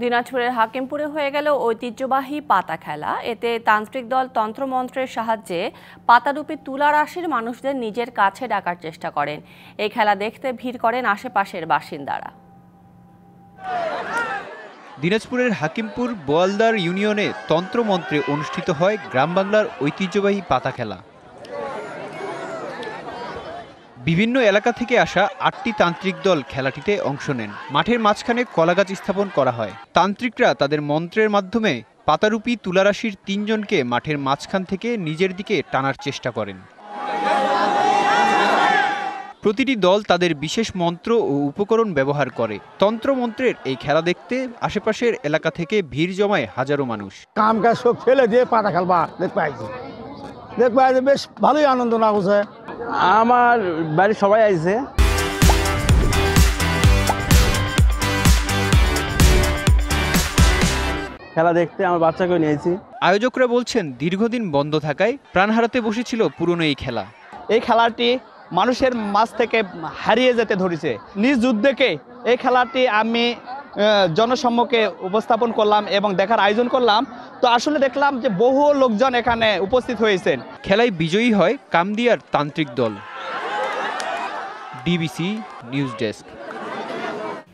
দিনাজপুরের হাকিমপুরে হয়ে গেল ঐতিহ্যবাহী পাতা খেলা। এতে তান্ত্রিক দল তন্ত্রমন্ত্রের সাহায্যে পাতারূপী তুলা রাশির মানুষদের নিজের কাছে ডাকার চেষ্টা করেন। এই খেলা দেখতে ভিড় করেন আশেপাশের বাসিন্দারা। দিনাজপুরের হাকিমপুর বোয়ালদার ইউনিয়নে তন্ত্রমন্ত্রে অনুষ্ঠিত হয় গ্রাম বাংলার ঐতিহ্যবাহী পাতা খেলা। বিভিন্ন এলাকা থেকে আসা ৮টি তান্ত্রিক দল খেলাটিতে অংশ নেন। মাঠের মাঝখানে কলাগাছ স্থাপন করা হয়। তান্ত্রিকরা তাদের মন্ত্রের মাধ্যমে পাতারূপী তুলারাশির ৩ জনকে মাঠের মাঝখান থেকে নিজের দিকে টানার চেষ্টা করেন। প্রতিটি দল তাদের বিশেষ মন্ত্র ও উপকরণ ব্যবহার করে। তন্ত্রমন্ত্রের এই খেলা দেখতে আশেপাশের এলাকা থেকে ভিড় জমায় হাজারো মানুষ। কাম কাজ সব ফেলে দিয়ে পাতা খেলবা দেখবা বেশ ভালোই আনন্দ না হচ্ছে। আমার বাড়ির সবাই আইছে। খেলা দেখতে আমার বাচ্চাকেও নিয়েছি। আয়োজকরা বলছেন দীর্ঘদিন বন্ধ থাকায় প্রাণ হারাতে বসেছিল পুরনো এই খেলা। এই খেলাটি মানুষের মাঝ থেকে হারিয়ে যেতে ধরেছে। নিজ যুদ্ধকে এই খেলাটি আমি জনসম্মুখে উপস্থাপন করলাম এবং দেখার আয়োজন করলাম। তো আসলে দেখলাম যে বহু লোকজন এখানে উপস্থিত হয়েছেন। খেলায় বিজয়ী হয় কামদিয়ার তান্ত্রিক দল। DBC news desk.